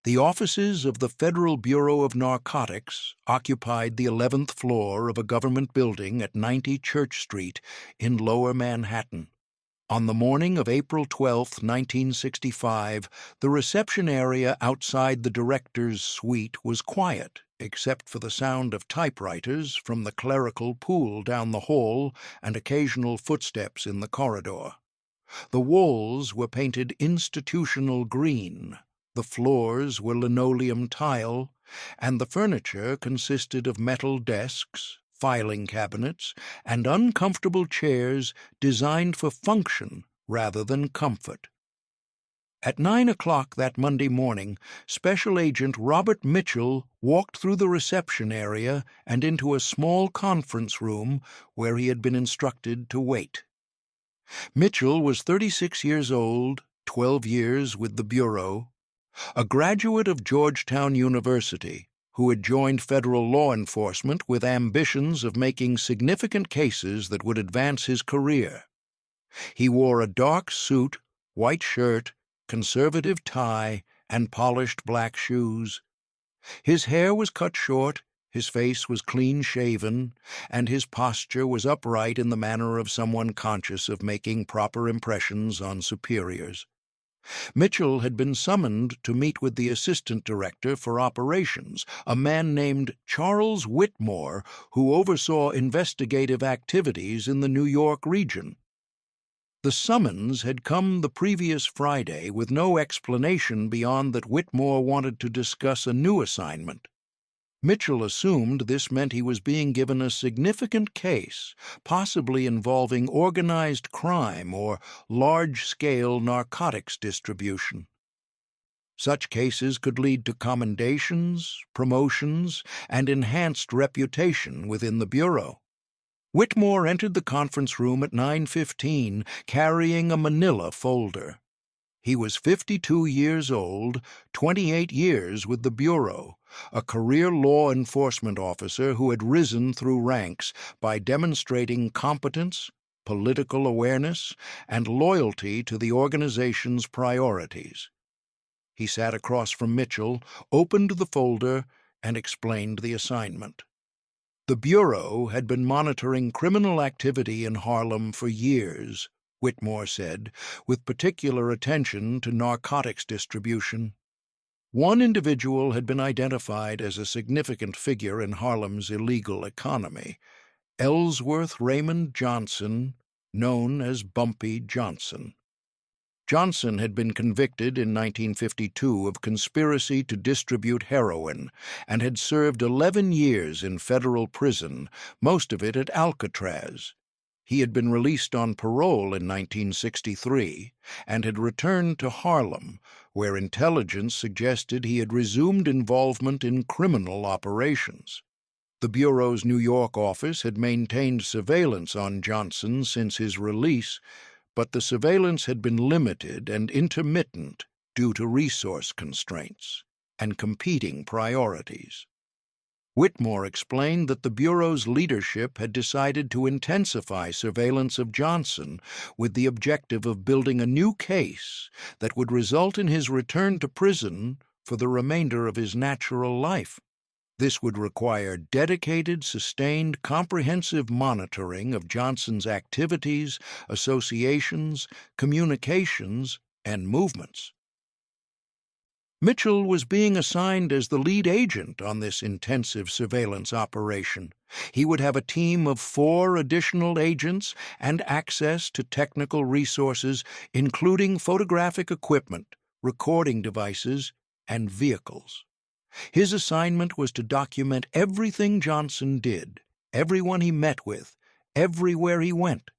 The offices of the Federal Bureau of Narcotics occupied the 11th floor of a government building at 90 Church Street in Lower Manhattan. On the morning of April 12, 1965, the reception area outside the director's suite was quiet, except for the sound of typewriters from the clerical pool down the hall and occasional footsteps in the corridor. The walls were painted institutional green, the floors were linoleum tile, and the furniture consisted of metal desks, filing cabinets, and uncomfortable chairs designed for function rather than comfort. At 9 o'clock that Monday morning, Special Agent Robert Mitchell walked through the reception area and into a small conference room where he had been instructed to wait. Mitchell was 36 years old, 12 years with the Bureau, a graduate of Georgetown University who had joined federal law enforcement with ambitions of making significant cases that would advance his career. He wore a dark suit, white shirt, conservative tie, and polished black shoes. His hair was cut short, his face was clean-shaven, and his posture was upright in the manner of someone conscious of making proper impressions on superiors. Mitchell had been summoned to meet with the assistant director for operations, a man named Charles Whitmore, who oversaw investigative activities in the New York region. The summons had come the previous Friday with no explanation beyond that Whitmore wanted to discuss a new assignment. Mitchell assumed this meant he was being given a significant case, possibly involving organized crime or large-scale narcotics distribution. Such cases could lead to commendations, promotions, and enhanced reputation within the Bureau. Whitmore entered the conference room at 9:15, carrying a manila folder. He was 52 years old, 28 years with the Bureau, a career law enforcement officer who had risen through ranks by demonstrating competence, political awareness, and loyalty to the organization's priorities. He sat across from Mitchell, opened the folder, and explained the assignment. The Bureau had been monitoring criminal activity in Harlem for years, Whitmore said, with particular attention to narcotics distribution. One individual had been identified as a significant figure in Harlem's illegal economy, Ellsworth Raymond Johnson, known as Bumpy Johnson. Johnson had been convicted in 1952 of conspiracy to distribute heroin and had served 11 years in federal prison, most of it at Alcatraz. He had been released on parole in 1963 and had returned to Harlem, where intelligence suggested he had resumed involvement in criminal operations. The Bureau's New York office had maintained surveillance on Johnson since his release, but the surveillance had been limited and intermittent due to resource constraints and competing priorities. Whitmore explained that the Bureau's leadership had decided to intensify surveillance of Johnson with the objective of building a new case that would result in his return to prison for the remainder of his natural life. This would require dedicated, sustained, comprehensive monitoring of Johnson's activities, associations, communications, and movements. Mitchell was being assigned as the lead agent on this intensive surveillance operation. He would have a team of 4 additional agents and access to technical resources, including photographic equipment, recording devices, and vehicles. His assignment was to document everything Johnson did, everyone he met with, everywhere he went.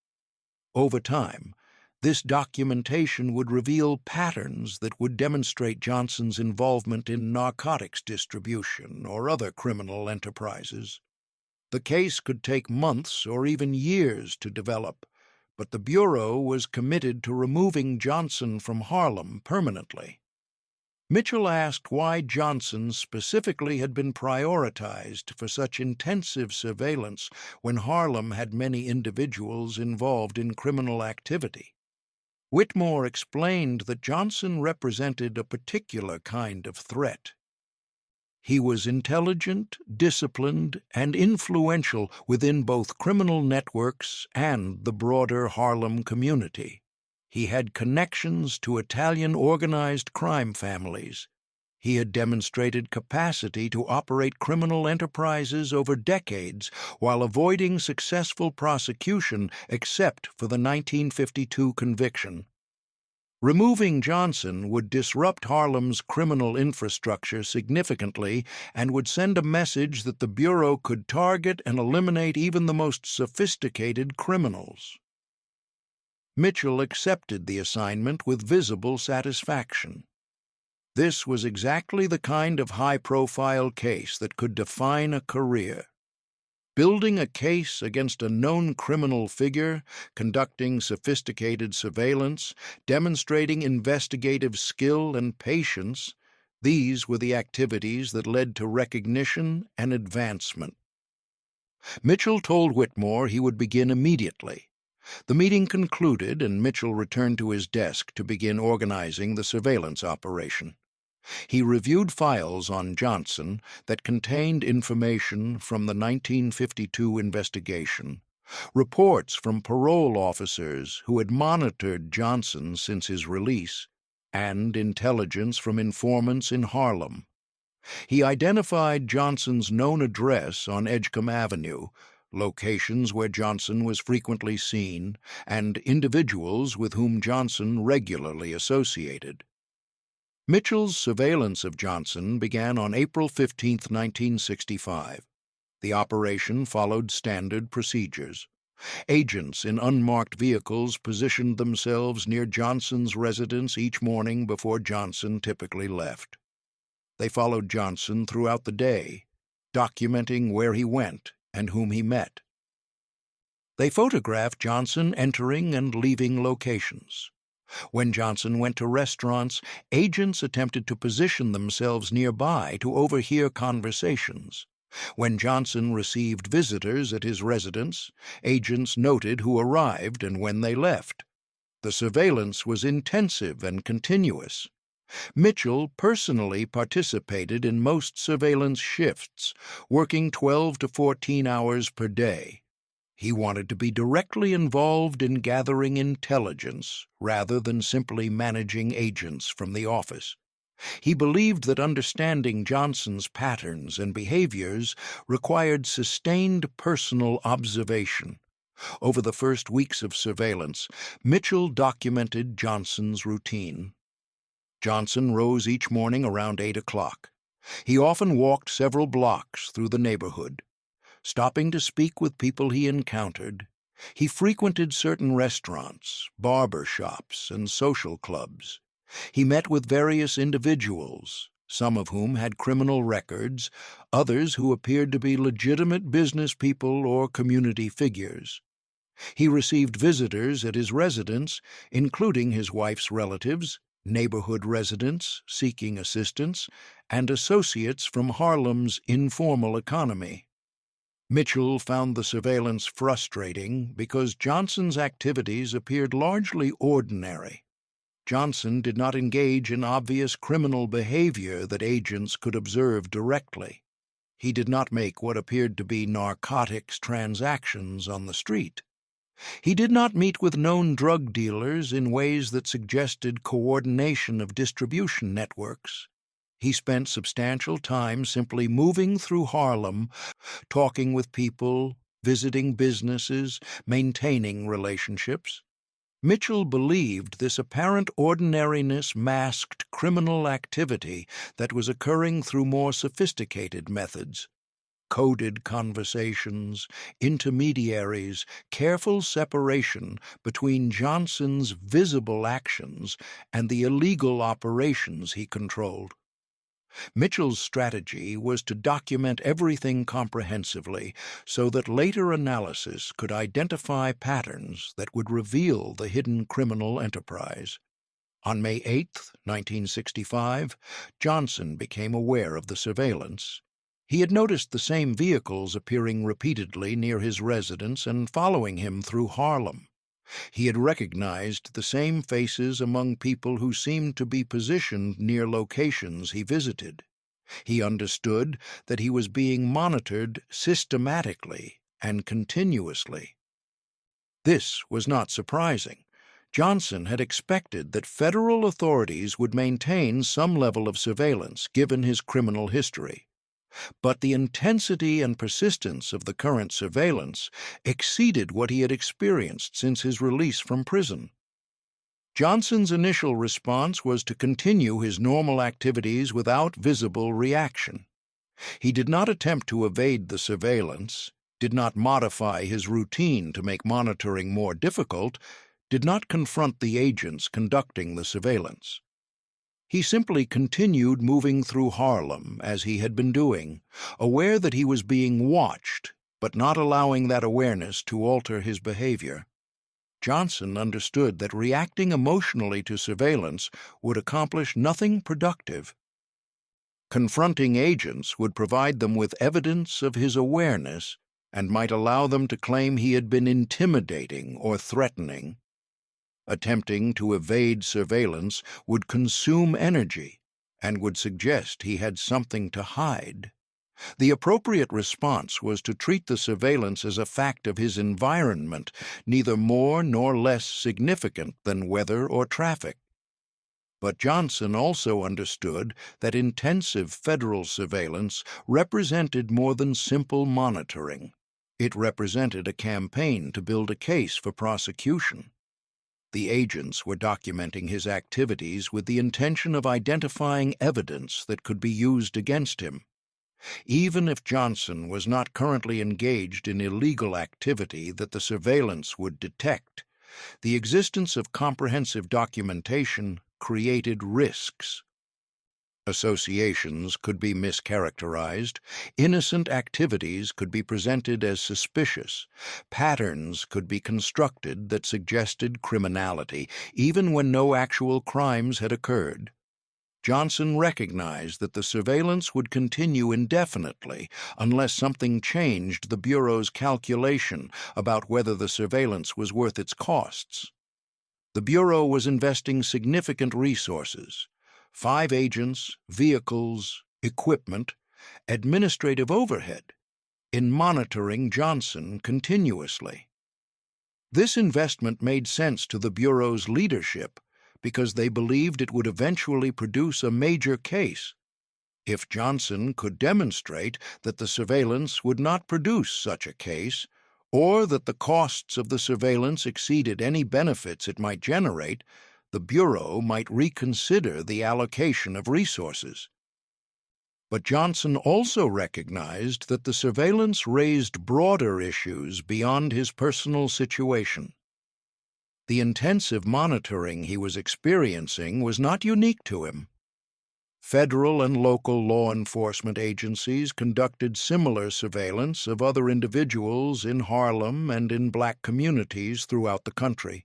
Over time, this documentation would reveal patterns that would demonstrate Johnson's involvement in narcotics distribution or other criminal enterprises. The case could take months or even years to develop, but the Bureau was committed to removing Johnson from Harlem permanently. Mitchell asked why Johnson specifically had been prioritized for such intensive surveillance when Harlem had many individuals involved in criminal activity. Whitmore explained that Johnson represented a particular kind of threat. He was intelligent, disciplined, and influential within both criminal networks and the broader Harlem community. He had connections to Italian organized crime families. He had demonstrated capacity to operate criminal enterprises over decades while avoiding successful prosecution except for the 1952 conviction. Removing Johnson would disrupt Harlem's criminal infrastructure significantly and would send a message that the Bureau could target and eliminate even the most sophisticated criminals. Mitchell accepted the assignment with visible satisfaction. This was exactly the kind of high-profile case that could define a career. Building a case against a known criminal figure, conducting sophisticated surveillance, demonstrating investigative skill and patience, these were the activities that led to recognition and advancement. Mitchell told Whitmore he would begin immediately. The meeting concluded, and Mitchell returned to his desk to begin organizing the surveillance operation. He reviewed files on Johnson that contained information from the 1952 investigation, reports from parole officers who had monitored Johnson since his release, and intelligence from informants in Harlem. He identified Johnson's known address on Edgecombe Avenue, locations where Johnson was frequently seen, and individuals with whom Johnson regularly associated. Mitchell's surveillance of Johnson began on April 15, 1965. The operation followed standard procedures. Agents in unmarked vehicles positioned themselves near Johnson's residence each morning before Johnson typically left. They followed Johnson throughout the day, documenting where he went and whom he met. They photographed Johnson entering and leaving locations. When Johnson went to restaurants, agents attempted to position themselves nearby to overhear conversations. When Johnson received visitors at his residence, agents noted who arrived and when they left. The surveillance was intensive and continuous. Mitchell personally participated in most surveillance shifts, working 12 to 14 hours per day. He wanted to be directly involved in gathering intelligence rather than simply managing agents from the office. He believed that understanding Johnson's patterns and behaviors required sustained personal observation. Over the first weeks of surveillance, Mitchell documented Johnson's routine. Johnson rose each morning around 8 o'clock. He often walked several blocks through the neighborhood. Stopping to speak with people he encountered, he frequented certain restaurants, barber shops, and social clubs. He met with various individuals, some of whom had criminal records, others who appeared to be legitimate business people or community figures. He received visitors at his residence, including his wife's relatives, neighborhood residents seeking assistance, and associates from Harlem's informal economy. Mitchell found the surveillance frustrating because Johnson's activities appeared largely ordinary. Johnson did not engage in obvious criminal behavior that agents could observe directly. He did not make what appeared to be narcotics transactions on the street. He did not meet with known drug dealers in ways that suggested coordination of distribution networks. He spent substantial time simply moving through Harlem, talking with people, visiting businesses, maintaining relationships. Mitchell believed this apparent ordinariness masked criminal activity that was occurring through more sophisticated methods. Coded conversations, intermediaries, careful separation between Johnson's visible actions and the illegal operations he controlled. Mitchell's strategy was to document everything comprehensively so that later analysis could identify patterns that would reveal the hidden criminal enterprise. On May 8, 1965, Johnson became aware of the surveillance. He had noticed the same vehicles appearing repeatedly near his residence and following him through Harlem. He had recognized the same faces among people who seemed to be positioned near locations he visited. He understood that he was being monitored systematically and continuously. This was not surprising. Johnson had expected that federal authorities would maintain some level of surveillance given his criminal history. But the intensity and persistence of the current surveillance exceeded what he had experienced since his release from prison. Johnson's initial response was to continue his normal activities without visible reaction. He did not attempt to evade the surveillance, did not modify his routine to make monitoring more difficult, did not confront the agents conducting the surveillance. He simply continued moving through Harlem as he had been doing, aware that he was being watched, but not allowing that awareness to alter his behavior. Johnson understood that reacting emotionally to surveillance would accomplish nothing productive. Confronting agents would provide them with evidence of his awareness and might allow them to claim he had been intimidating or threatening. Attempting to evade surveillance would consume energy and would suggest he had something to hide. The appropriate response was to treat the surveillance as a fact of his environment, neither more nor less significant than weather or traffic. But Johnson also understood that intensive federal surveillance represented more than simple monitoring. It represented a campaign to build a case for prosecution. The agents were documenting his activities with the intention of identifying evidence that could be used against him. Even if Johnson was not currently engaged in illegal activity that the surveillance would detect, the existence of comprehensive documentation created risks. Associations could be mischaracterized, innocent activities could be presented as suspicious, patterns could be constructed that suggested criminality, even when no actual crimes had occurred. Johnson recognized that the surveillance would continue indefinitely unless something changed the Bureau's calculation about whether the surveillance was worth its costs. The Bureau was investing significant resources: 5 agents, vehicles, equipment, administrative overhead, in monitoring Johnson continuously. This investment made sense to the Bureau's leadership because they believed it would eventually produce a major case. If Johnson could demonstrate that the surveillance would not produce such a case, or that the costs of the surveillance exceeded any benefits it might generate, the Bureau might reconsider the allocation of resources. But Johnson also recognized that the surveillance raised broader issues beyond his personal situation. The intensive monitoring he was experiencing was not unique to him. Federal and local law enforcement agencies conducted similar surveillance of other individuals in Harlem and in black communities throughout the country.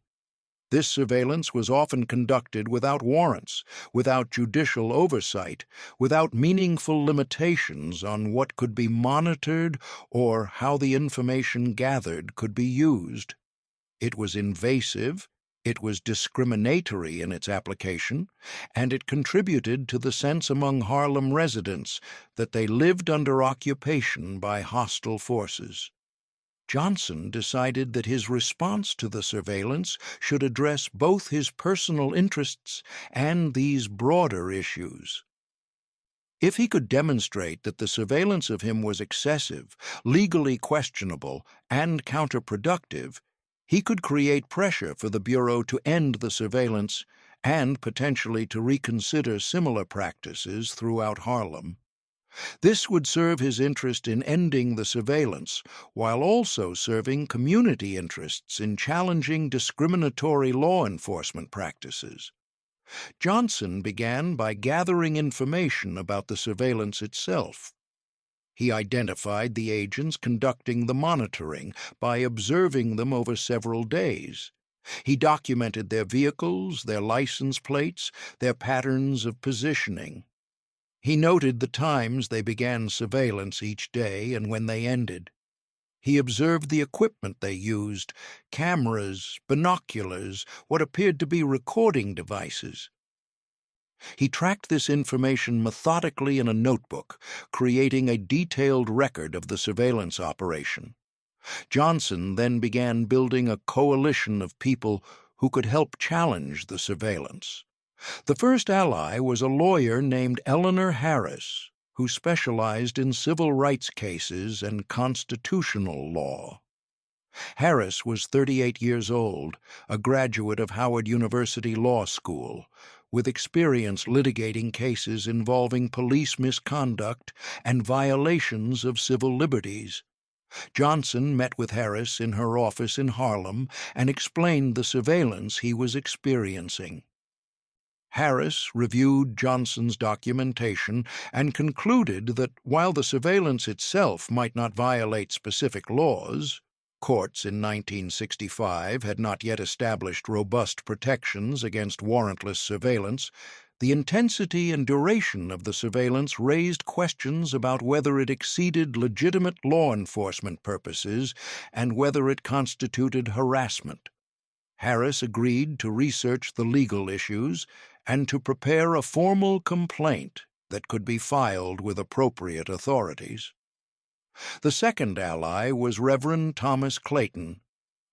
This surveillance was often conducted without warrants, without judicial oversight, without meaningful limitations on what could be monitored or how the information gathered could be used. It was invasive, it was discriminatory in its application, and it contributed to the sense among Harlem residents that they lived under occupation by hostile forces. Johnson decided that his response to the surveillance should address both his personal interests and these broader issues. If he could demonstrate that the surveillance of him was excessive, legally questionable, and counterproductive, he could create pressure for the Bureau to end the surveillance and potentially to reconsider similar practices throughout Harlem. This would serve his interest in ending the surveillance while also serving community interests in challenging discriminatory law enforcement practices. Johnson began by gathering information about the surveillance itself. He identified the agents conducting the monitoring by observing them over several days. He documented their vehicles, their license plates, their patterns of positioning. He noted the times they began surveillance each day and when they ended. He observed the equipment they used: cameras, binoculars, what appeared to be recording devices. He tracked this information methodically in a notebook, creating a detailed record of the surveillance operation. Johnson then began building a coalition of people who could help challenge the surveillance. The first ally was a lawyer named Eleanor Harris, who specialized in civil rights cases and constitutional law. Harris was 38 years old, a graduate of Howard University Law School, with experience litigating cases involving police misconduct and violations of civil liberties. Johnson met with Harris in her office in Harlem and explained the surveillance he was experiencing. Harris reviewed Johnson's documentation and concluded that while the surveillance itself might not violate specific laws, courts in 1965 had not yet established robust protections against warrantless surveillance, the intensity and duration of the surveillance raised questions about whether it exceeded legitimate law enforcement purposes and whether it constituted harassment. Harris agreed to research the legal issues and to prepare a formal complaint that could be filed with appropriate authorities. The second ally was Reverend Thomas Clayton,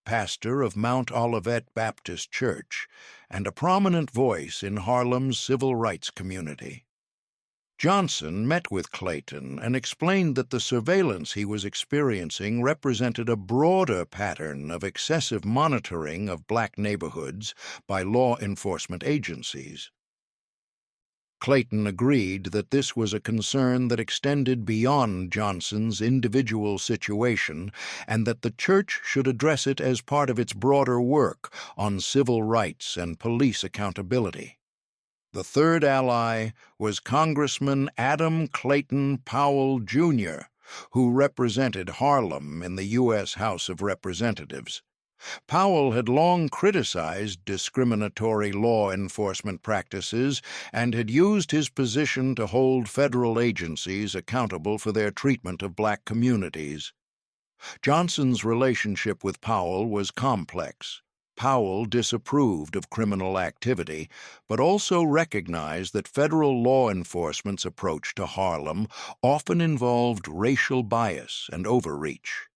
pastor of Mount Olivet Baptist Church and a prominent voice in Harlem's civil rights community. Johnson met with Clayton and explained that the surveillance he was experiencing represented a broader pattern of excessive monitoring of black neighborhoods by law enforcement agencies. Clayton agreed that this was a concern that extended beyond Johnson's individual situation and that the church should address it as part of its broader work on civil rights and police accountability. The third ally was Congressman Adam Clayton Powell, Jr., who represented Harlem in the U.S. House of Representatives. Powell had long criticized discriminatory law enforcement practices and had used his position to hold federal agencies accountable for their treatment of black communities. Johnson's relationship with Powell was complex. Powell disapproved of criminal activity, but also recognized that federal law enforcement's approach to Harlem often involved racial bias and overreach.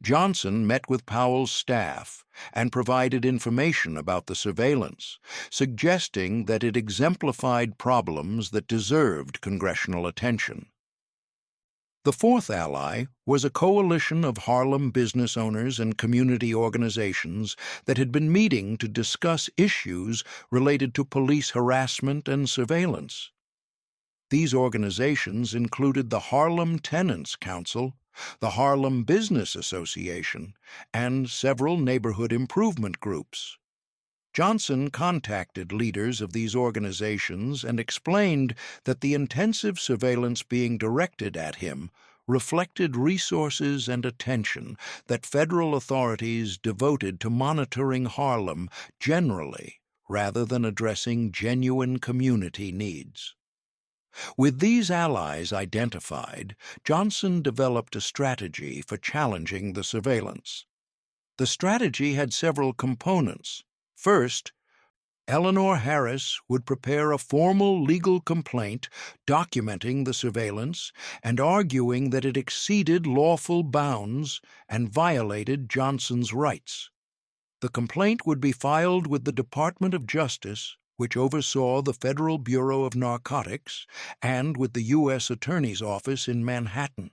Johnson met with Powell's staff and provided information about the surveillance, suggesting that it exemplified problems that deserved congressional attention. The fourth ally was a coalition of Harlem business owners and community organizations that had been meeting to discuss issues related to police harassment and surveillance. These organizations included the Harlem Tenants Council, the Harlem Business Association, and several neighborhood improvement groups. Johnson contacted leaders of these organizations and explained that the intensive surveillance being directed at him reflected resources and attention that federal authorities devoted to monitoring Harlem generally rather than addressing genuine community needs. With these allies identified, Johnson developed a strategy for challenging the surveillance. The strategy had several components. First, Eleanor Harris would prepare a formal legal complaint documenting the surveillance and arguing that it exceeded lawful bounds and violated Johnson's rights. The complaint would be filed with the Department of Justice, which oversaw the Federal Bureau of Narcotics, and with the U.S. Attorney's Office in Manhattan.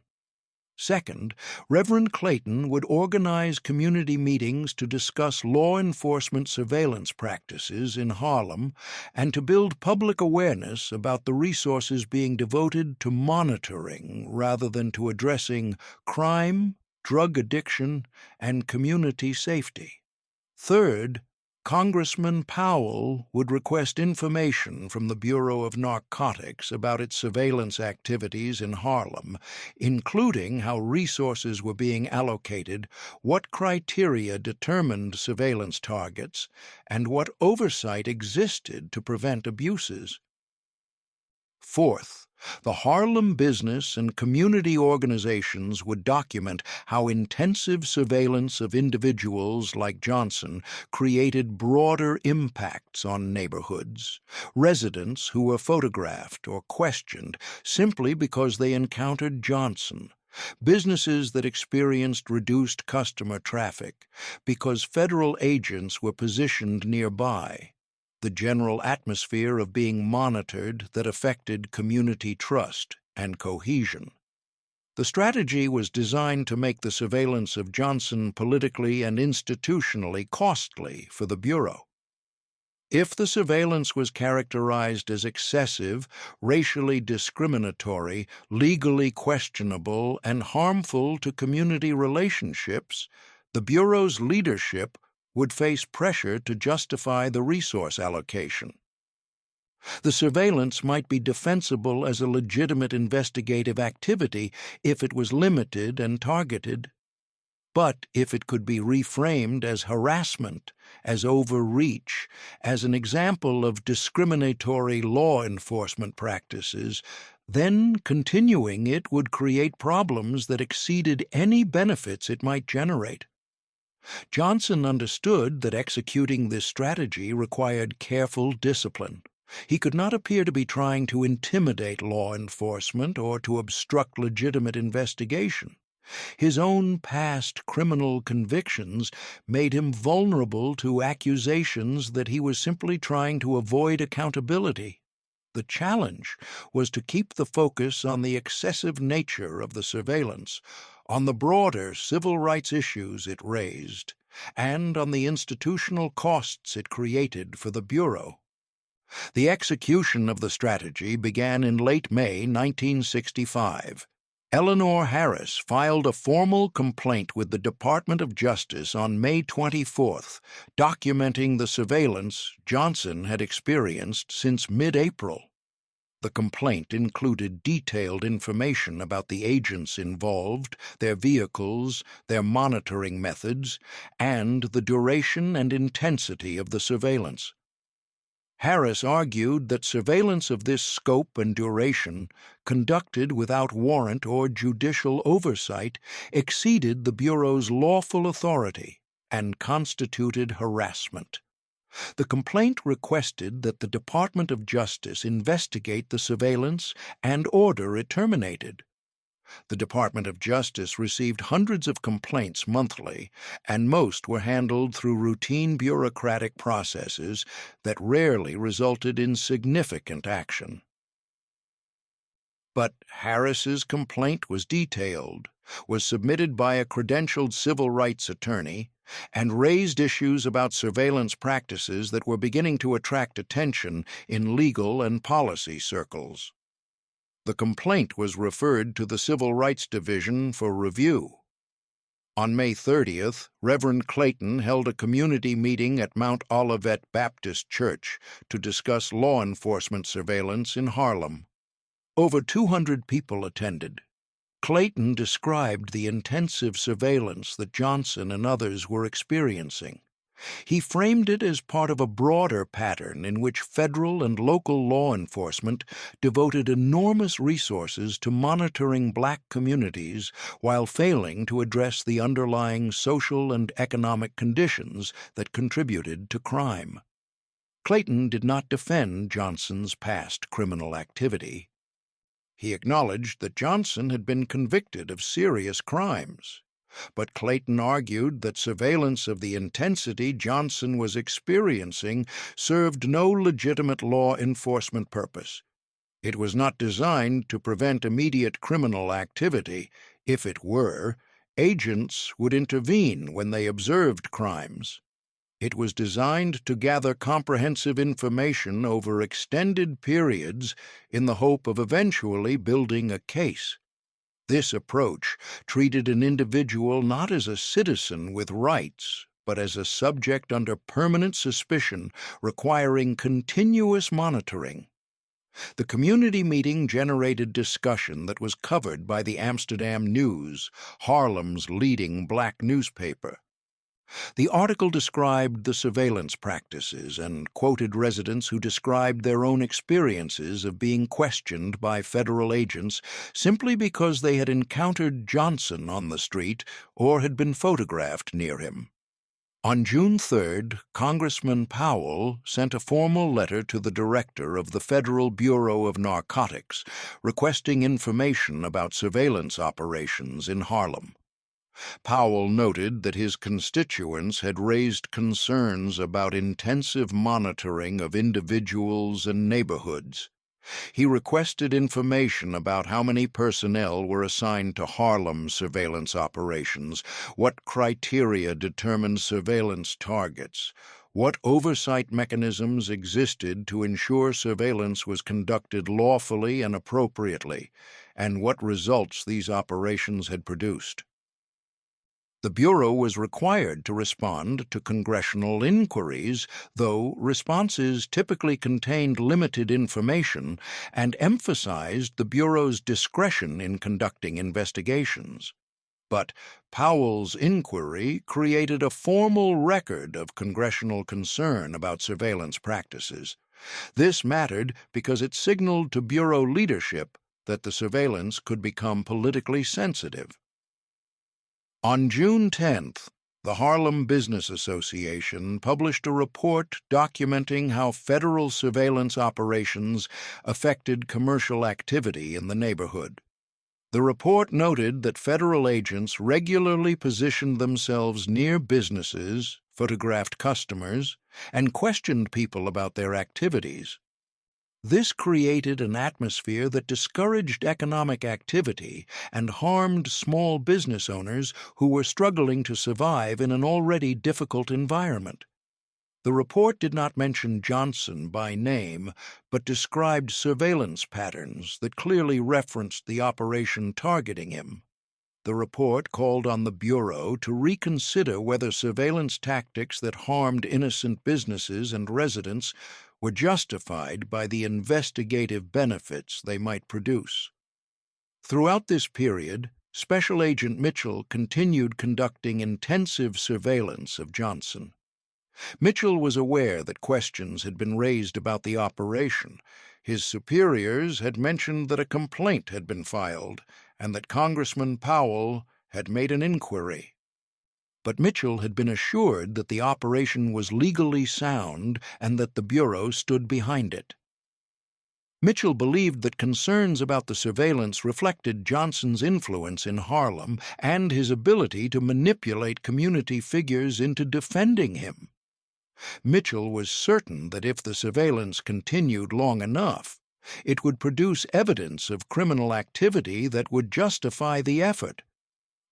Second, Reverend Clayton would organize community meetings to discuss law enforcement surveillance practices in Harlem and to build public awareness about the resources being devoted to monitoring rather than to addressing crime, drug addiction, and community safety. Third, Congressman Powell would request information from the Bureau of Narcotics about its surveillance activities in Harlem, including how resources were being allocated, what criteria determined surveillance targets, and what oversight existed to prevent abuses. Fourth, the Harlem business and community organizations would document how intensive surveillance of individuals like Johnson created broader impacts on neighborhoods. Residents who were photographed or questioned simply because they encountered Johnson. Businesses that experienced reduced customer traffic because federal agents were positioned nearby. The general atmosphere of being monitored that affected community trust and cohesion. The strategy was designed to make the surveillance of Johnson politically and institutionally costly for the Bureau. If the surveillance was characterized as excessive, racially discriminatory, legally questionable, and harmful to community relationships, the Bureau's leadership would face pressure to justify the resource allocation. The surveillance might be defensible as a legitimate investigative activity if it was limited and targeted. But if it could be reframed as harassment, as overreach, as an example of discriminatory law enforcement practices, then continuing it would create problems that exceeded any benefits it might generate. Johnson understood that executing this strategy required careful discipline. He could not appear to be trying to intimidate law enforcement or to obstruct legitimate investigation. His own past criminal convictions made him vulnerable to accusations that he was simply trying to avoid accountability. The challenge was to keep the focus on the excessive nature of the surveillance, on the broader civil rights issues it raised, and on the institutional costs it created for the Bureau. The execution of the strategy began in late May 1965. Eleanor Harris filed a formal complaint with the Department of Justice on May 24th, documenting the surveillance Johnson had experienced since mid-April. The complaint included detailed information about the agents involved, their vehicles, their monitoring methods, and the duration and intensity of the surveillance. Harris argued that surveillance of this scope and duration, conducted without warrant or judicial oversight, exceeded the Bureau's lawful authority and constituted harassment. The complaint requested that the Department of Justice investigate the surveillance and order it terminated. The Department of Justice received hundreds of complaints monthly, and most were handled through routine bureaucratic processes that rarely resulted in significant action. But Harris's complaint was detailed, was submitted by a credentialed civil rights attorney, and raised issues about surveillance practices that were beginning to attract attention in legal and policy circles. The complaint was referred to the Civil Rights Division for review. On May 30th, Reverend Clayton held a community meeting at Mount Olivet Baptist Church to discuss law enforcement surveillance in Harlem. Over 200 people attended. Clayton described the intensive surveillance that Johnson and others were experiencing. He framed it as part of a broader pattern in which federal and local law enforcement devoted enormous resources to monitoring black communities while failing to address the underlying social and economic conditions that contributed to crime. Clayton did not defend Johnson's past criminal activity. He acknowledged that Johnson had been convicted of serious crimes. But Clayton argued that surveillance of the intensity Johnson was experiencing served no legitimate law enforcement purpose. It was not designed to prevent immediate criminal activity. If it were, agents would intervene when they observed crimes. It was designed to gather comprehensive information over extended periods in the hope of eventually building a case. This approach treated an individual not as a citizen with rights, but as a subject under permanent suspicion, requiring continuous monitoring. The community meeting generated discussion that was covered by the Amsterdam News, Harlem's leading black newspaper. The article described the surveillance practices and quoted residents who described their own experiences of being questioned by federal agents simply because they had encountered Johnson on the street or had been photographed near him. On June 3rd, Congressman Powell sent a formal letter to the director of the Federal Bureau of Narcotics requesting information about surveillance operations in Harlem. Powell noted that his constituents had raised concerns about intensive monitoring of individuals and neighborhoods. He requested information about how many personnel were assigned to Harlem surveillance operations, what criteria determined surveillance targets, what oversight mechanisms existed to ensure surveillance was conducted lawfully and appropriately, and what results these operations had produced. The Bureau was required to respond to congressional inquiries, though responses typically contained limited information and emphasized the Bureau's discretion in conducting investigations. But Powell's inquiry created a formal record of congressional concern about surveillance practices. This mattered because it signaled to Bureau leadership that the surveillance could become politically sensitive. On June 10th, the Harlem Business Association published a report documenting how federal surveillance operations affected commercial activity in the neighborhood. The report noted that federal agents regularly positioned themselves near businesses, photographed customers, and questioned people about their activities. This created an atmosphere that discouraged economic activity and harmed small business owners who were struggling to survive in an already difficult environment. The report did not mention Johnson by name, but described surveillance patterns that clearly referenced the operation targeting him. The report called on the Bureau to reconsider whether surveillance tactics that harmed innocent businesses and residents were justified by the investigative benefits they might produce. Throughout this period, Special Agent Mitchell continued conducting intensive surveillance of Johnson. Mitchell was aware that questions had been raised about the operation. His superiors had mentioned that a complaint had been filed and that Congressman Powell had made an inquiry. But Mitchell had been assured that the operation was legally sound and that the Bureau stood behind it. Mitchell believed that concerns about the surveillance reflected Johnson's influence in Harlem and his ability to manipulate community figures into defending him. Mitchell was certain that if the surveillance continued long enough, it would produce evidence of criminal activity that would justify the effort.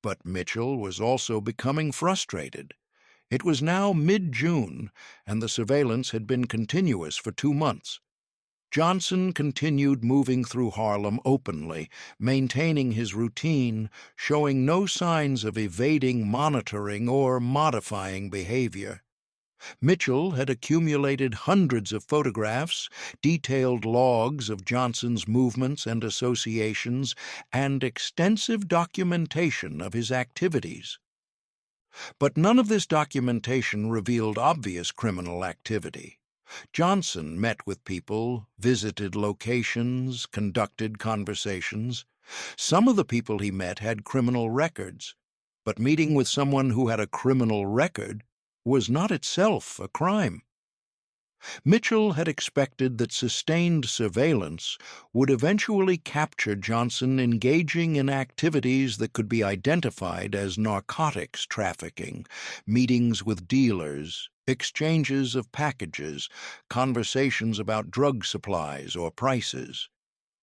But Mitchell was also becoming frustrated. It was now mid-June, and the surveillance had been continuous for 2 months. Johnson continued moving through Harlem openly, maintaining his routine, showing no signs of evading monitoring or modifying behavior. Mitchell had accumulated hundreds of photographs, detailed logs of Johnson's movements and associations, and extensive documentation of his activities. But none of this documentation revealed obvious criminal activity. Johnson met with people, visited locations, conducted conversations. Some of the people he met had criminal records, but meeting with someone who had a criminal record was not itself a crime. Mitchell had expected that sustained surveillance would eventually capture Johnson engaging in activities that could be identified as narcotics trafficking, meetings with dealers, exchanges of packages, conversations about drug supplies or prices.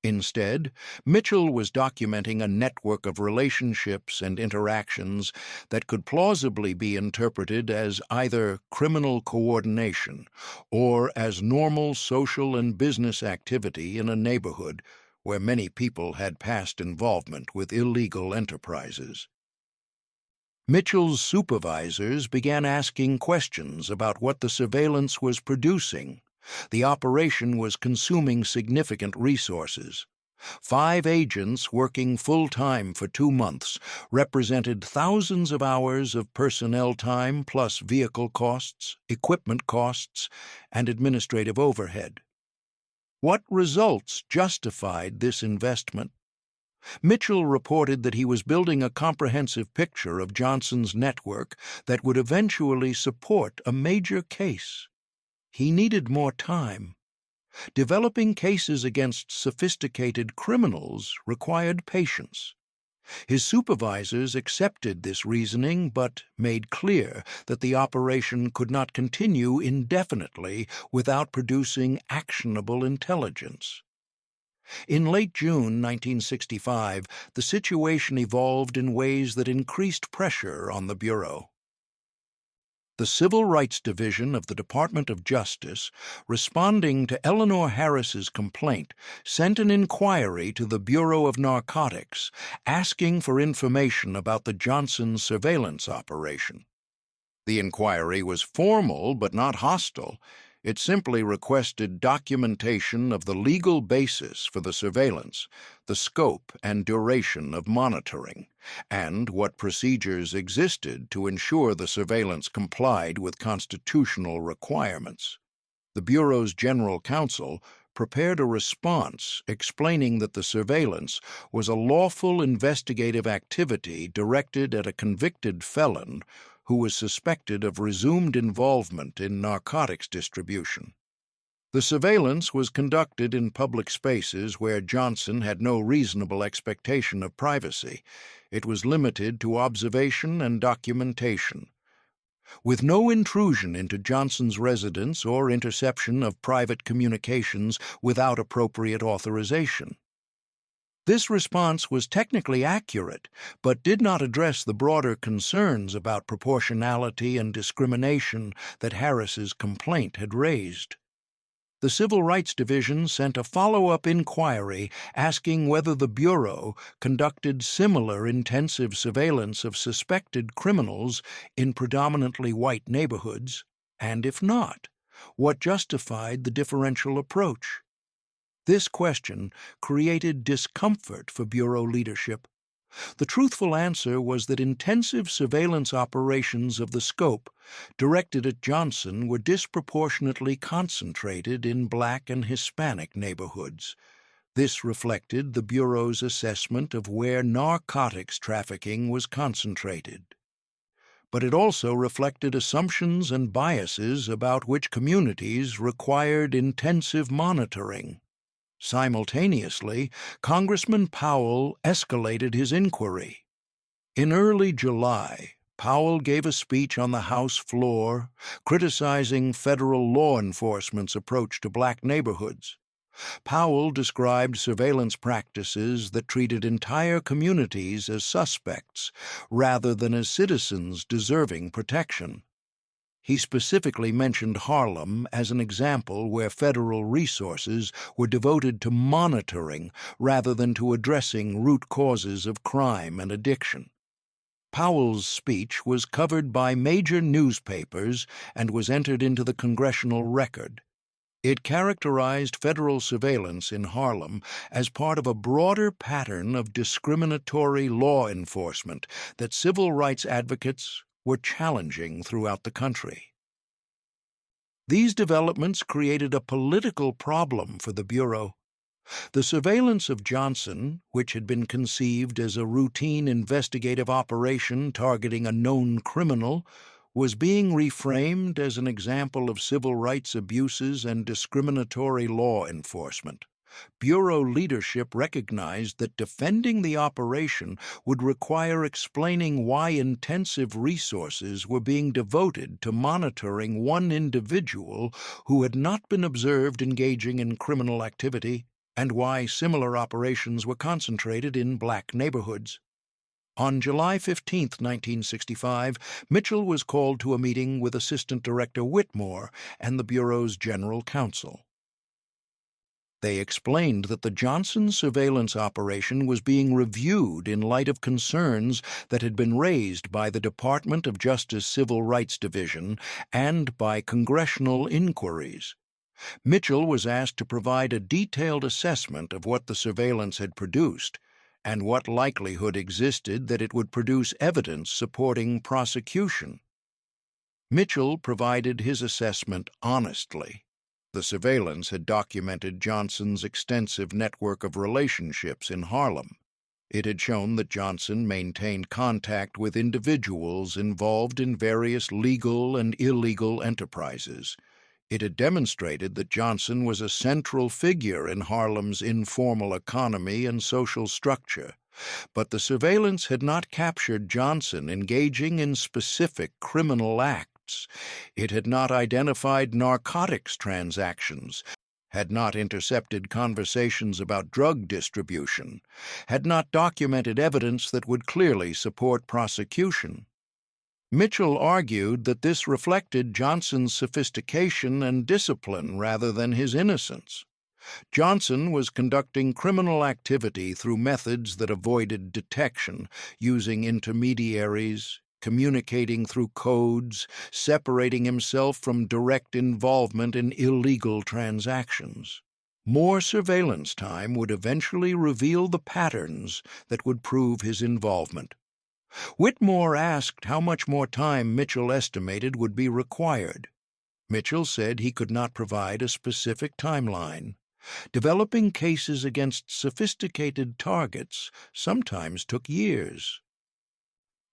Instead, Mitchell was documenting a network of relationships and interactions that could plausibly be interpreted as either criminal coordination or as normal social and business activity in a neighborhood where many people had past involvement with illegal enterprises. Mitchell's supervisors began asking questions about what the surveillance was producing. The operation was consuming significant resources. 5 agents working full-time for 2 months represented thousands of hours of personnel time plus vehicle costs, equipment costs, and administrative overhead. What results justified this investment? Mitchell reported that he was building a comprehensive picture of Johnson's network that would eventually support a major case. He needed more time. Developing cases against sophisticated criminals required patience. His supervisors accepted this reasoning but made clear that the operation could not continue indefinitely without producing actionable intelligence. In late June 1965, the situation evolved in ways that increased pressure on the Bureau. The Civil Rights Division of the Department of Justice, responding to Eleanor Harris's complaint, sent an inquiry to the Bureau of Narcotics asking for information about the Johnson surveillance operation. The inquiry was formal but not hostile. It simply requested documentation of the legal basis for the surveillance, the scope and duration of monitoring, and what procedures existed to ensure the surveillance complied with constitutional requirements. The Bureau's General Counsel prepared a response explaining that the surveillance was a lawful investigative activity directed at a convicted felon who was suspected of resumed involvement in narcotics distribution. The surveillance was conducted in public spaces where Johnson had no reasonable expectation of privacy. It was limited to observation and documentation. With no intrusion into Johnson's residence or interception of private communications without appropriate authorization. This response was technically accurate, but did not address the broader concerns about proportionality and discrimination that Harris's complaint had raised. The Civil Rights Division sent a follow-up inquiry asking whether the Bureau conducted similar intensive surveillance of suspected criminals in predominantly white neighborhoods, and if not, what justified the differential approach. This question created discomfort for Bureau leadership. The truthful answer was that intensive surveillance operations of the scope directed at Johnson were disproportionately concentrated in Black and Hispanic neighborhoods. This reflected the Bureau's assessment of where narcotics trafficking was concentrated. But it also reflected assumptions and biases about which communities required intensive monitoring. Simultaneously, Congressman Powell escalated his inquiry. In early July, Powell gave a speech on the House floor criticizing federal law enforcement's approach to Black neighborhoods. Powell described surveillance practices that treated entire communities as suspects rather than as citizens deserving protection. He specifically mentioned Harlem as an example where federal resources were devoted to monitoring rather than to addressing root causes of crime and addiction. Powell's speech was covered by major newspapers and was entered into the congressional record. It characterized federal surveillance in Harlem as part of a broader pattern of discriminatory law enforcement that civil rights advocates were challenging throughout the country. These developments created a political problem for the Bureau. The surveillance of Johnson, which had been conceived as a routine investigative operation targeting a known criminal, was being reframed as an example of civil rights abuses and discriminatory law enforcement. Bureau leadership recognized that defending the operation would require explaining why intensive resources were being devoted to monitoring one individual who had not been observed engaging in criminal activity, and why similar operations were concentrated in Black neighborhoods. On July 15, 1965, Mitchell was called to a meeting with Assistant Director Whitmore and the Bureau's General Counsel. They explained that the Johnson surveillance operation was being reviewed in light of concerns that had been raised by the Department of Justice Civil Rights Division and by congressional inquiries. Mitchell was asked to provide a detailed assessment of what the surveillance had produced and what likelihood existed that it would produce evidence supporting prosecution. Mitchell provided his assessment honestly. The surveillance had documented Johnson's extensive network of relationships in Harlem. It had shown that Johnson maintained contact with individuals involved in various legal and illegal enterprises. It had demonstrated that Johnson was a central figure in Harlem's informal economy and social structure. But the surveillance had not captured Johnson engaging in specific criminal acts. It had not identified narcotics transactions, had not intercepted conversations about drug distribution, had not documented evidence that would clearly support prosecution. Mitchell argued that this reflected Johnson's sophistication and discipline rather than his innocence. Johnson was conducting criminal activity through methods that avoided detection, using intermediaries, communicating through codes, separating himself from direct involvement in illegal transactions. More surveillance time would eventually reveal the patterns that would prove his involvement. Whitmore asked how much more time Mitchell estimated would be required. Mitchell said he could not provide a specific timeline. Developing cases against sophisticated targets sometimes took years.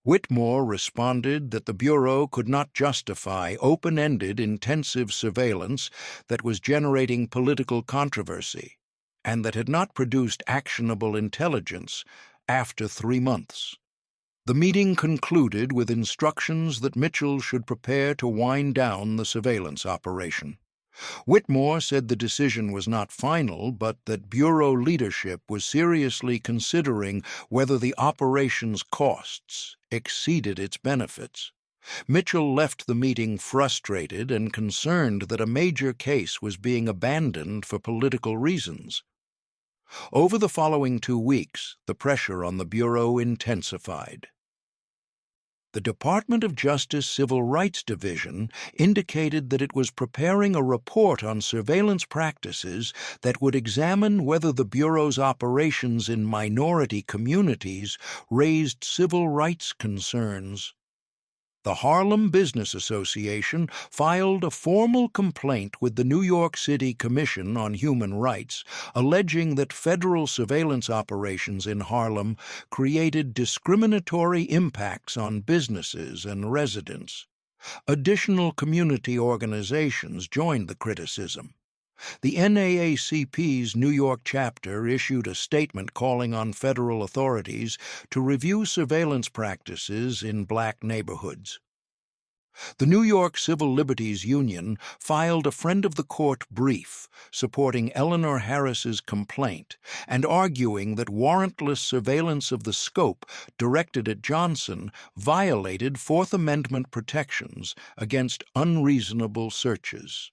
Whitmore responded that the Bureau could not justify open-ended, intensive surveillance that was generating political controversy and that had not produced actionable intelligence after 3 months. The meeting concluded with instructions that Mitchell should prepare to wind down the surveillance operation. Whitmore said the decision was not final, but that Bureau leadership was seriously considering whether the operation's costs exceeded its benefits. Mitchell left the meeting frustrated and concerned that a major case was being abandoned for political reasons. Over the following 2 weeks, the pressure on the Bureau intensified. The Department of Justice Civil Rights Division indicated that it was preparing a report on surveillance practices that would examine whether the Bureau's operations in minority communities raised civil rights concerns. The Harlem Business Association filed a formal complaint with the New York City Commission on Human Rights, alleging that federal surveillance operations in Harlem created discriminatory impacts on businesses and residents. Additional community organizations joined the criticism. The NAACP's New York chapter issued a statement calling on federal authorities to review surveillance practices in black neighborhoods. The New York Civil Liberties Union filed a friend of the court brief supporting Eleanor Harris's complaint and arguing that warrantless surveillance of the scope directed at Johnson violated Fourth Amendment protections against unreasonable searches.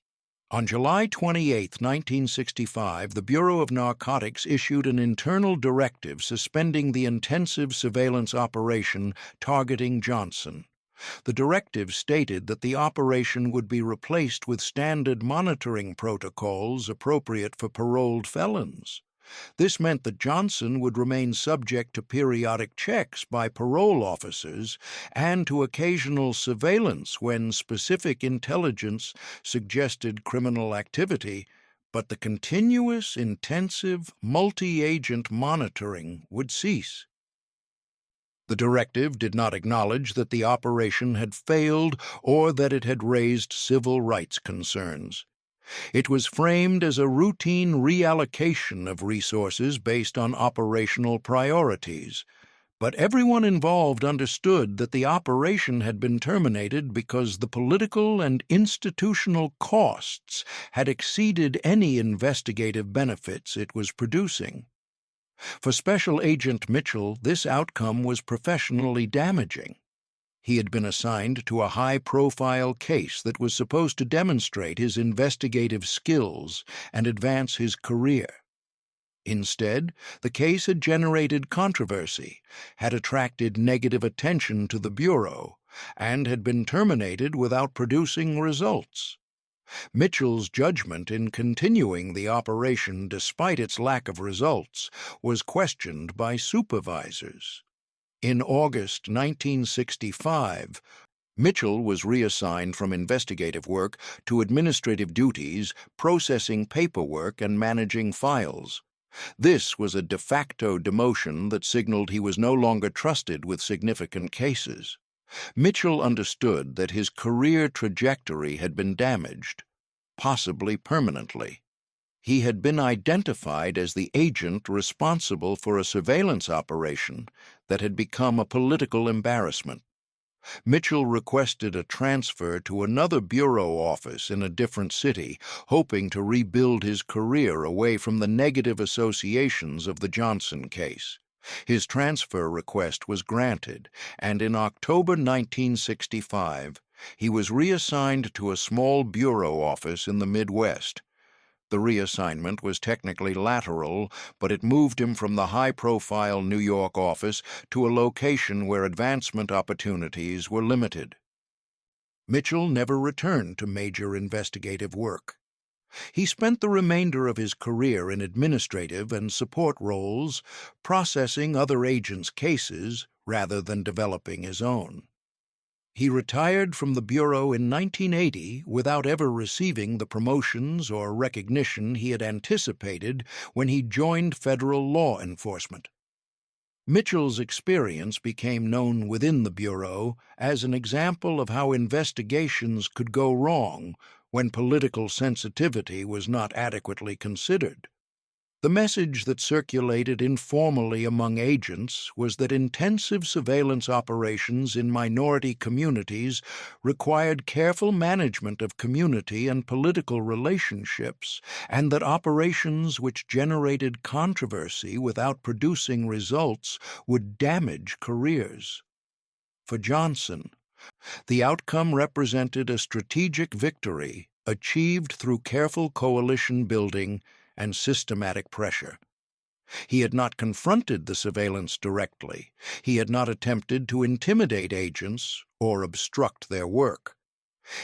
On July 28, 1965, the Bureau of Narcotics issued an internal directive suspending the intensive surveillance operation targeting Johnson. The directive stated that the operation would be replaced with standard monitoring protocols appropriate for paroled felons. This meant that Johnson would remain subject to periodic checks by parole officers and to occasional surveillance when specific intelligence suggested criminal activity, but the continuous, intensive, multi-agent monitoring would cease. The directive did not acknowledge that the operation had failed or that it had raised civil rights concerns. It was framed as a routine reallocation of resources based on operational priorities, but everyone involved understood that the operation had been terminated because the political and institutional costs had exceeded any investigative benefits it was producing. For Special Agent Mitchell, this outcome was professionally damaging. He had been assigned to a high-profile case that was supposed to demonstrate his investigative skills and advance his career. Instead, the case had generated controversy, had attracted negative attention to the Bureau, and had been terminated without producing results. Mitchell's judgment in continuing the operation despite its lack of results was questioned by supervisors. In August 1965, Mitchell was reassigned from investigative work to administrative duties, processing paperwork and managing files. This was a de facto demotion that signaled he was no longer trusted with significant cases. Mitchell understood that his career trajectory had been damaged, possibly permanently. He had been identified as the agent responsible for a surveillance operation that had become a political embarrassment. Mitchell requested a transfer to another bureau office in a different city, hoping to rebuild his career away from the negative associations of the Johnson case. His transfer request was granted, and in October 1965, he was reassigned to a small bureau office in the Midwest. The reassignment was technically lateral, but it moved him from the high-profile New York office to a location where advancement opportunities were limited. Mitchell never returned to major investigative work. He spent the remainder of his career in administrative and support roles, processing other agents' cases rather than developing his own. He retired from the Bureau in 1980 without ever receiving the promotions or recognition he had anticipated when he joined federal law enforcement. Mitchell's experience became known within the Bureau as an example of how investigations could go wrong when political sensitivity was not adequately considered. The message that circulated informally among agents was that intensive surveillance operations in minority communities required careful management of community and political relationships, and that operations which generated controversy without producing results would damage careers. For Johnson, the outcome represented a strategic victory achieved through careful coalition building and systematic pressure. He had not confronted the surveillance directly. He had not attempted to intimidate agents or obstruct their work.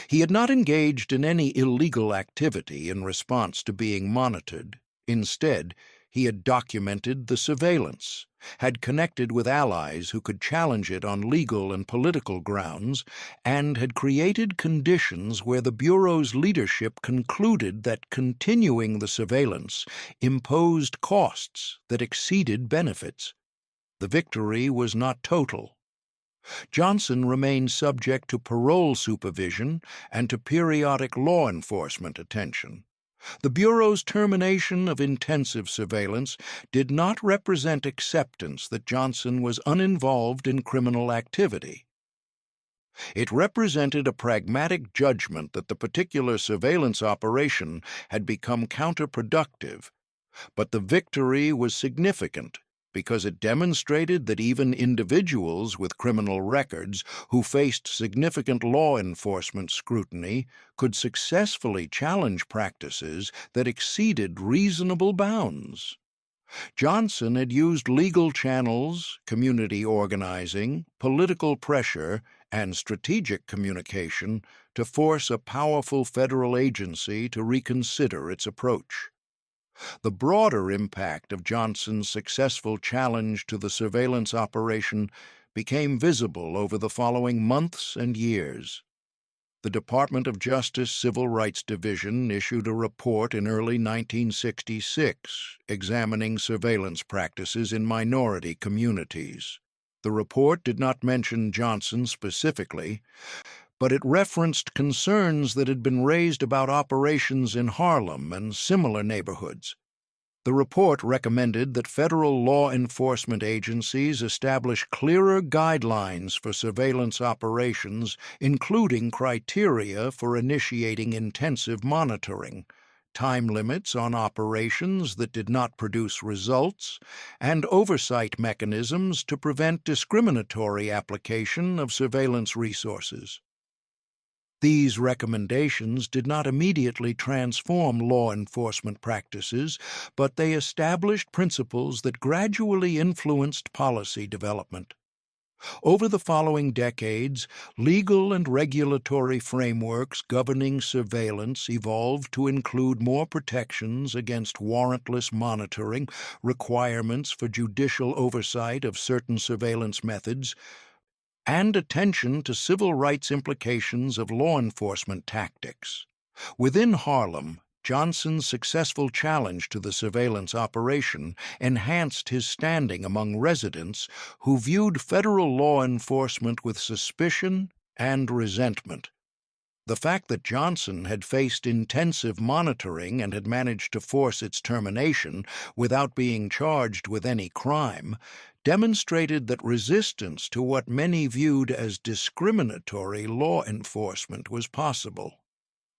He had not engaged in any illegal activity in response to being monitored. Instead, he had documented the surveillance, had connected with allies who could challenge it on legal and political grounds, and had created conditions where the Bureau's leadership concluded that continuing the surveillance imposed costs that exceeded benefits. The victory was not total. Johnson remained subject to parole supervision and to periodic law enforcement attention. The Bureau's termination of intensive surveillance did not represent acceptance that Johnson was uninvolved in criminal activity. It represented a pragmatic judgment that the particular surveillance operation had become counterproductive, but the victory was significant because it demonstrated that even individuals with criminal records who faced significant law enforcement scrutiny could successfully challenge practices that exceeded reasonable bounds. Johnson had used legal channels, community organizing, political pressure, and strategic communication to force a powerful federal agency to reconsider its approach. The broader impact of Johnson's successful challenge to the surveillance operation became visible over the following months and years. The Department of Justice Civil Rights Division issued a report in early 1966 examining surveillance practices in minority communities. The report did not mention Johnson specifically, but it referenced concerns that had been raised about operations in Harlem and similar neighborhoods. The report recommended that federal law enforcement agencies establish clearer guidelines for surveillance operations, including criteria for initiating intensive monitoring, time limits on operations that did not produce results, and oversight mechanisms to prevent discriminatory application of surveillance resources. These recommendations did not immediately transform law enforcement practices, but they established principles that gradually influenced policy development. Over the following decades, legal and regulatory frameworks governing surveillance evolved to include more protections against warrantless monitoring, requirements for judicial oversight of certain surveillance methods, and attention to civil rights implications of law enforcement tactics. Within Harlem, Johnson's successful challenge to the surveillance operation enhanced his standing among residents who viewed federal law enforcement with suspicion and resentment. The fact that Johnson had faced intensive monitoring and had managed to force its termination without being charged with any crime demonstrated that resistance to what many viewed as discriminatory law enforcement was possible.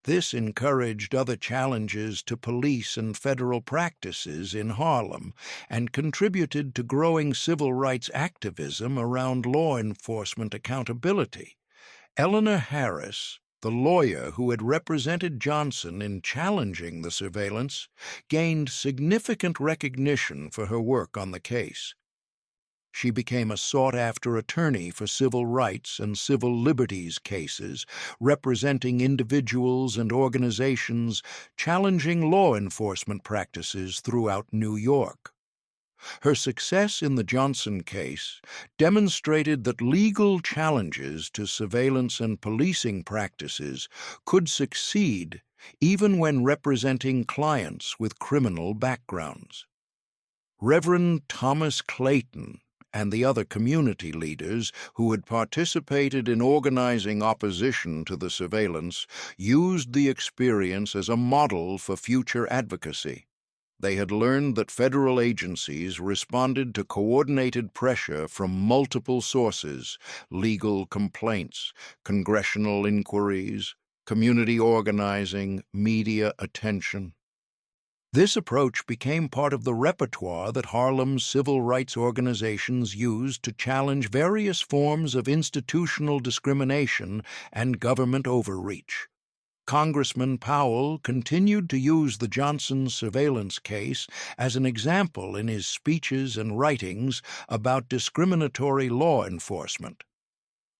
This encouraged other challenges to police and federal practices in Harlem and contributed to growing civil rights activism around law enforcement accountability. Eleanor Harris, the lawyer who had represented Johnson in challenging the surveillance, gained significant recognition for her work on the case. She became a sought-after attorney for civil rights and civil liberties cases, representing individuals and organizations challenging law enforcement practices throughout New York. Her success in the Johnson case demonstrated that legal challenges to surveillance and policing practices could succeed even when representing clients with criminal backgrounds. Reverend Thomas Clayton and the other community leaders who had participated in organizing opposition to the surveillance used the experience as a model for future advocacy. They had learned that federal agencies responded to coordinated pressure from multiple sources: legal complaints, congressional inquiries, community organizing, media attention. This approach became part of the repertoire that Harlem's civil rights organizations used to challenge various forms of institutional discrimination and government overreach. Congressman Powell continued to use the Johnson surveillance case as an example in his speeches and writings about discriminatory law enforcement.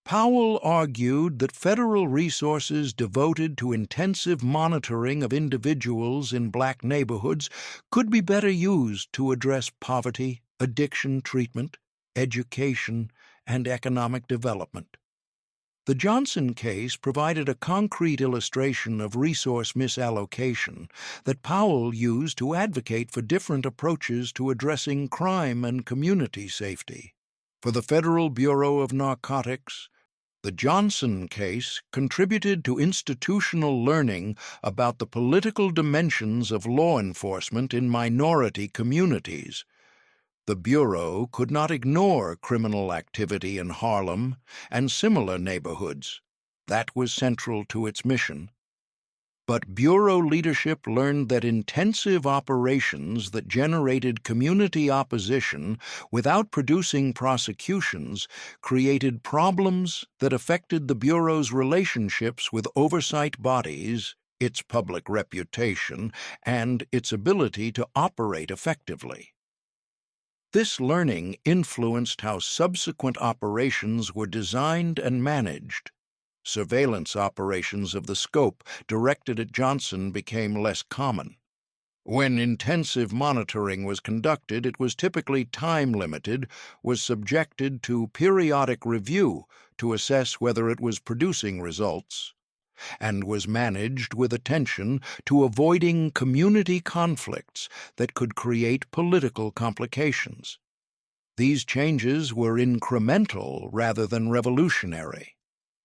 Powell argued that federal resources devoted to intensive monitoring of individuals in black neighborhoods could be better used to address poverty, addiction treatment, education, and economic development. The Johnson case provided a concrete illustration of resource misallocation that Powell used to advocate for different approaches to addressing crime and community safety. For the Federal Bureau of Narcotics, the Johnson case contributed to institutional learning about the political dimensions of law enforcement in minority communities. The Bureau could not ignore criminal activity in Harlem and similar neighborhoods. That was central to its mission. But Bureau leadership learned that intensive operations that generated community opposition without producing prosecutions created problems that affected the Bureau's relationships with oversight bodies, its public reputation, and its ability to operate effectively. This learning influenced how subsequent operations were designed and managed. Surveillance operations of the scope directed at Johnson became less common. When intensive monitoring was conducted, it was typically time-limited, was subjected to periodic review to assess whether it was producing results, and was managed with attention to avoiding community conflicts that could create political complications. These changes were incremental rather than revolutionary.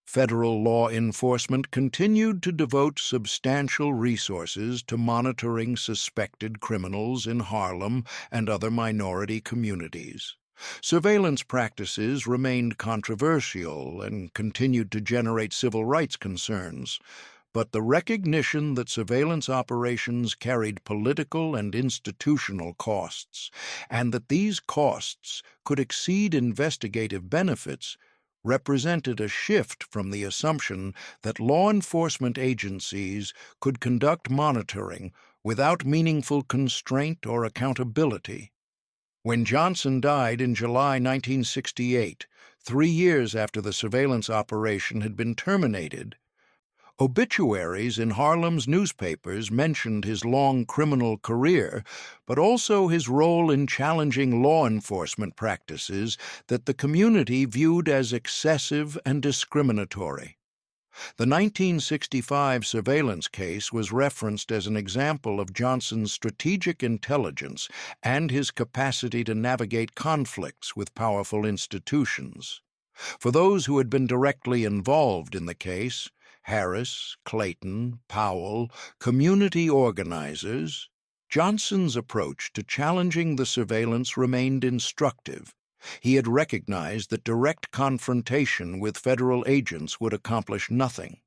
Federal law enforcement continued to devote substantial resources to monitoring suspected criminals in Harlem and other minority communities. Surveillance practices remained controversial and continued to generate civil rights concerns, but the recognition that surveillance operations carried political and institutional costs, and that these costs could exceed investigative benefits, represented a shift from the assumption that law enforcement agencies could conduct monitoring without meaningful constraint or accountability. When Johnson died in July 1968, 3 years after the surveillance operation had been terminated, obituaries in Harlem's newspapers mentioned his long criminal career, but also his role in challenging law enforcement practices that the community viewed as excessive and discriminatory. The 1965 surveillance case was referenced as an example of Johnson's strategic intelligence and his capacity to navigate conflicts with powerful institutions. For those who had been directly involved in the case, Harris, Clayton, Powell, community organizers, Johnson's approach to challenging the surveillance remained instructive. He had recognized that direct confrontation with federal agents would accomplish nothing.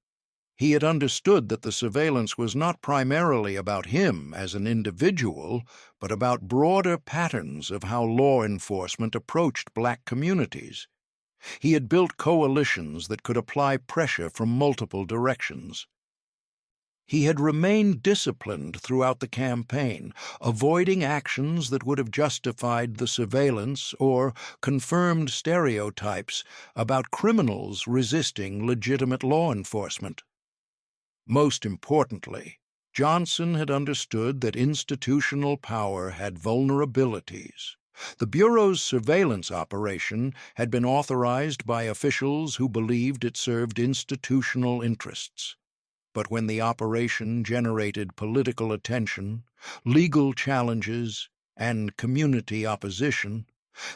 He had understood that the surveillance was not primarily about him as an individual, but about broader patterns of how law enforcement approached black communities. He had built coalitions that could apply pressure from multiple directions. He had remained disciplined throughout the campaign, avoiding actions that would have justified the surveillance or confirmed stereotypes about criminals resisting legitimate law enforcement. Most importantly, Johnson had understood that institutional power had vulnerabilities. The Bureau's surveillance operation had been authorized by officials who believed it served institutional interests. But when the operation generated political attention, legal challenges, and community opposition,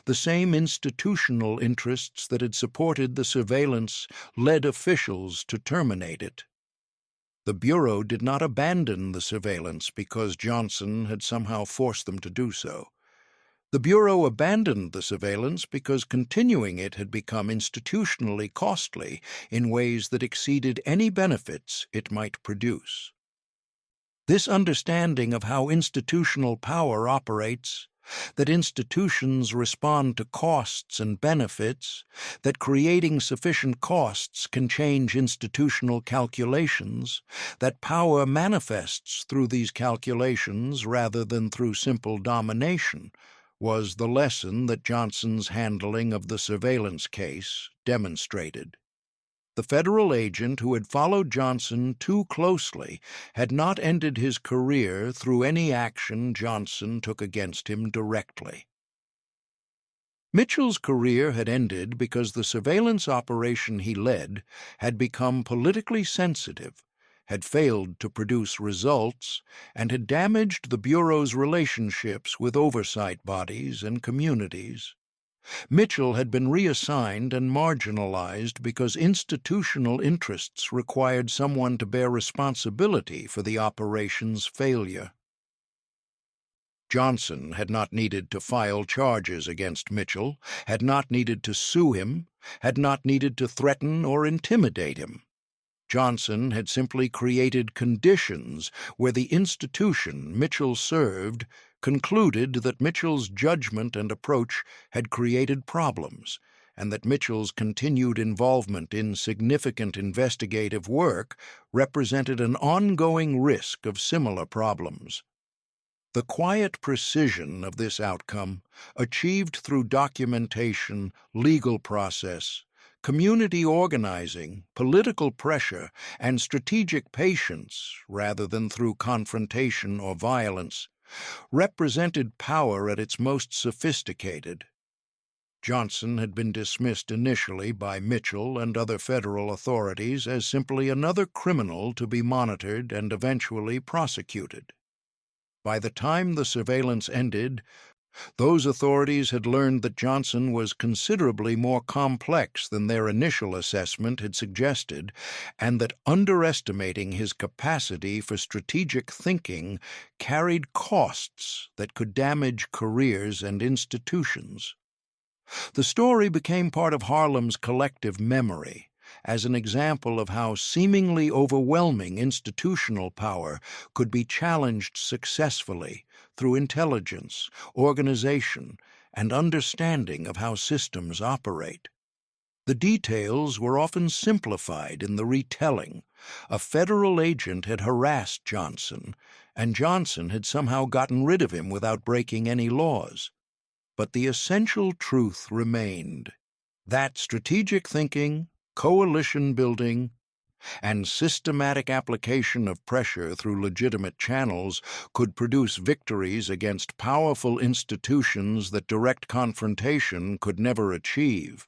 the same institutional interests that had supported the surveillance led officials to terminate it. The Bureau did not abandon the surveillance because Johnson had somehow forced them to do so. The Bureau abandoned the surveillance because continuing it had become institutionally costly in ways that exceeded any benefits it might produce. This understanding of how institutional power operates, that institutions respond to costs and benefits, that creating sufficient costs can change institutional calculations, that power manifests through these calculations rather than through simple domination, was the lesson that Johnson's handling of the surveillance case demonstrated. The federal agent who had followed Johnson too closely had not ended his career through any action Johnson took against him directly. Mitchell's career had ended because the surveillance operation he led had become politically sensitive, had failed to produce results, and had damaged the Bureau's relationships with oversight bodies and communities. Mitchell had been reassigned and marginalized because institutional interests required someone to bear responsibility for the operation's failure. Johnson had not needed to file charges against Mitchell, had not needed to sue him, had not needed to threaten or intimidate him. Johnson had simply created conditions where the institution Mitchell served concluded that Mitchell's judgment and approach had created problems, and that Mitchell's continued involvement in significant investigative work represented an ongoing risk of similar problems. The quiet precision of this outcome, achieved through documentation, legal process, community organizing, political pressure, and strategic patience, rather than through confrontation or violence, represented power at its most sophisticated. Johnson had been dismissed initially by Mitchell and other federal authorities as simply another criminal to be monitored and eventually prosecuted. By the time the surveillance ended, those authorities had learned that Johnson was considerably more complex than their initial assessment had suggested, and that underestimating his capacity for strategic thinking carried costs that could damage careers and institutions. The story became part of Harlem's collective memory, as an example of how seemingly overwhelming institutional power could be challenged successfully through intelligence, organization, and understanding of how systems operate. The details were often simplified in the retelling. A federal agent had harassed Johnson, and Johnson had somehow gotten rid of him without breaking any laws. But the essential truth remained. that strategic thinking, coalition building, and systematic application of pressure through legitimate channels could produce victories against powerful institutions that direct confrontation could never achieve.